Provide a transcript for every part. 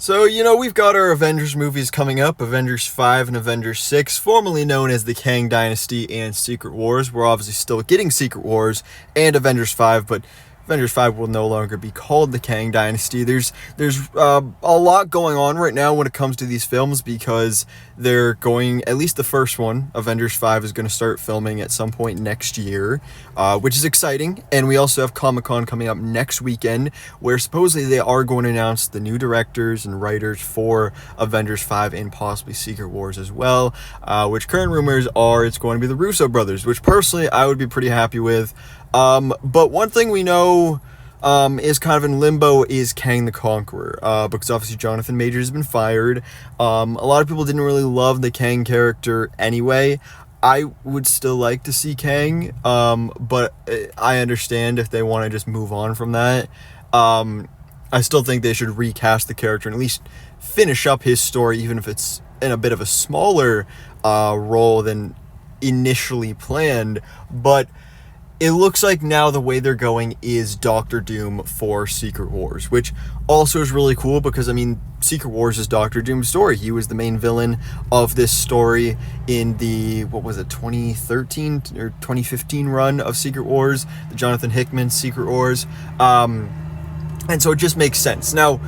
So, we've got our Avengers movies coming up, Avengers 5 and Avengers 6, formerly known as the Kang Dynasty and Secret Wars. We're obviously still getting Secret Wars and Avengers 5, but Avengers 5 will no longer be called the Kang Dynasty. There's a lot going on right now when it comes to these films because they're going, at least the first one, Avengers 5, is going to start filming at some point next year, which is exciting. And we also have Comic-Con coming up next weekend, where supposedly they are going to announce the new directors and writers for Avengers 5 and possibly Secret Wars as well, which current rumors are it's going to be the Russo brothers, which personally I would be pretty happy with. But one thing we know is kind of in limbo is Kang the Conqueror, because obviously Jonathan Majors has been fired. A lot of people didn't really love the Kang character anyway. I would still like to see Kang, but I understand if they want to just move on from that. I still think they should recast the character and at least finish up his story, even if it's in a bit of a smaller role than initially planned. But it looks like now the way they're going is Doctor Doom for Secret Wars, which also is really cool because, Secret Wars is Doctor Doom's story. He was the main villain of this story in the, 2013 or 2015 run of Secret Wars, the Jonathan Hickman Secret Wars. And so it just makes sense. Now,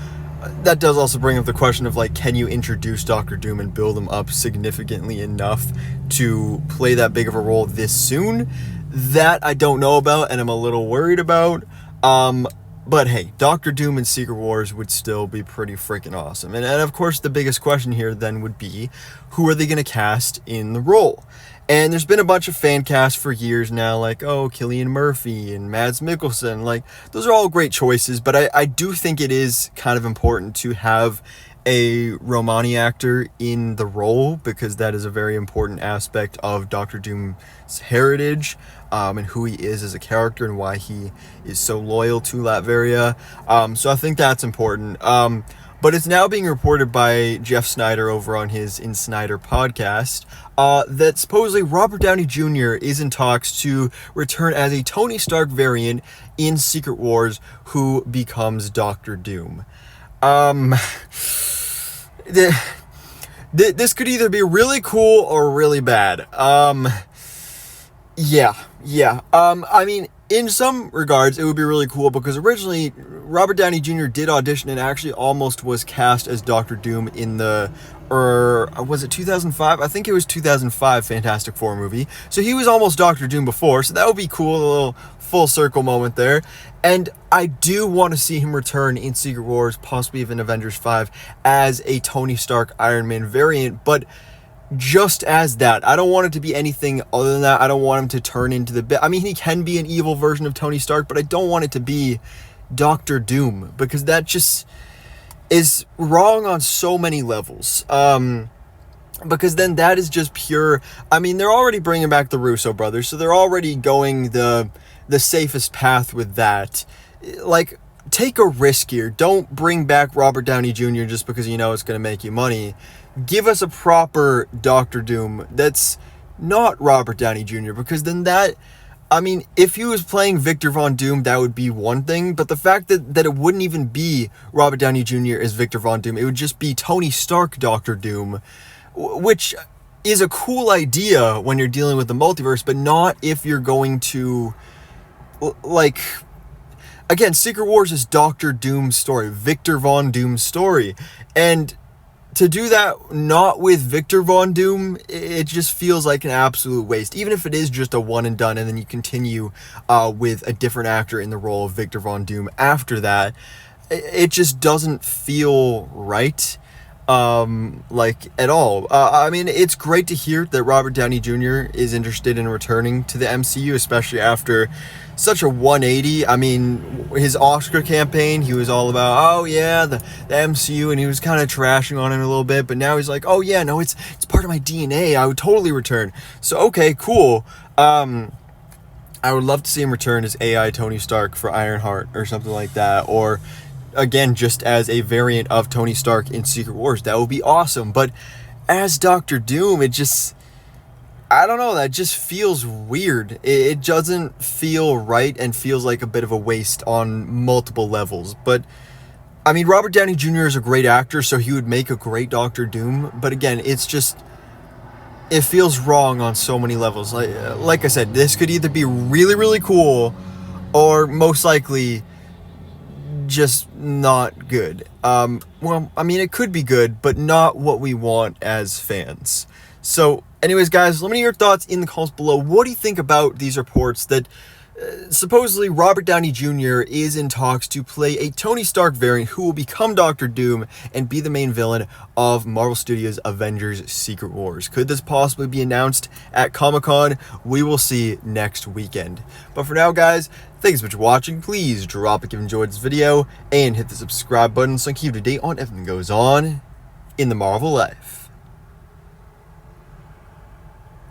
that does also bring up the question of, can you introduce Doctor Doom and build him up significantly enough to play that big of a role this soon? That I don't know about, and I'm a little worried about. But hey, Doctor Doom and Secret Wars would still be pretty freaking awesome. And of course, the biggest question here then would be, who are they going to cast in the role? And there's been a bunch of fan casts for years now, Cillian Murphy and Mads Mikkelsen. Those are all great choices, but I do think it is kind of important to have a Romani actor in the role, because that is a very important aspect of Doctor Doom's heritage, and who he is as a character and why he is so loyal to Latveria. So I think that's important. But it's now being reported by Jeff Snyder over on his In Snyder podcast that supposedly Robert Downey Jr. is in talks to return as a Tony Stark variant in Secret Wars who becomes Doctor Doom. This could either be really cool or really bad. In some regards, it would be really cool because originally Robert Downey Jr. did audition and actually almost was cast as Doctor Doom in was it 2005? I think it was 2005 Fantastic Four movie. So he was almost Doctor Doom before, so that would be cool, a little full circle moment there. And I do want to see him return in Secret Wars, possibly even Avengers 5, as a Tony Stark Iron Man variant, but just as that. I don't want it to be anything other than that. I don't want him to turn into he can be an evil version of Tony Stark, but I don't want it to be Doctor Doom, because that just is wrong on so many levels. Because then that is just pure. They're already bringing back the Russo brothers, so they're already going the safest path with that. Take a risk here. Don't bring back Robert Downey Jr. just because you know it's going to make you money. Give us a proper Doctor Doom that's not Robert Downey Jr., because then that, if he was playing Victor Von Doom, that would be one thing, but the fact that it wouldn't even be Robert Downey Jr. as Victor Von Doom, it would just be Tony Stark Doctor Doom, which is a cool idea when you're dealing with the multiverse, but not if you're going to, again, Secret Wars is Doctor Doom's story, Victor Von Doom's story, and to do that not with Victor Von Doom, it just feels like an absolute waste. Even if it is just a one and done, and then you continue with a different actor in the role of Victor Von Doom after that, it just doesn't feel right, at all. It's great to hear that Robert Downey Jr. is interested in returning to the MCU, especially after such a 180. His Oscar campaign, he was all about, the MCU, and he was kind of trashing on it a little bit, but now he's like, it's part of my DNA, I would totally return. So, okay, cool. I would love to see him return as AI Tony Stark for Ironheart or something like that, or again, just as a variant of Tony Stark in Secret Wars. That would be awesome. But as Doctor Doom, it just, I don't know, that just feels weird. It doesn't feel right and feels like a bit of a waste on multiple levels. But I mean, Robert Downey Jr. is a great actor, so he would make a great Doctor Doom. But again, it's just, it feels wrong on so many levels. Like I said, this could either be really, really cool, or most likely just not good. Well, I mean, it could be good, but not what we want as fans. So, anyways, guys, let me know your thoughts in the comments below. What do you think about these reports that supposedly Robert Downey Jr. is in talks to play a Tony Stark variant who will become Doctor Doom and be the main villain of Marvel Studios' Avengers Secret Wars? Could this possibly be announced at Comic-Con? We will see next weekend. But for now, guys, thanks so much for watching. Please drop a like if you enjoyed this video and hit the subscribe button so I can keep you up to date on everything that goes on in the Marvel life.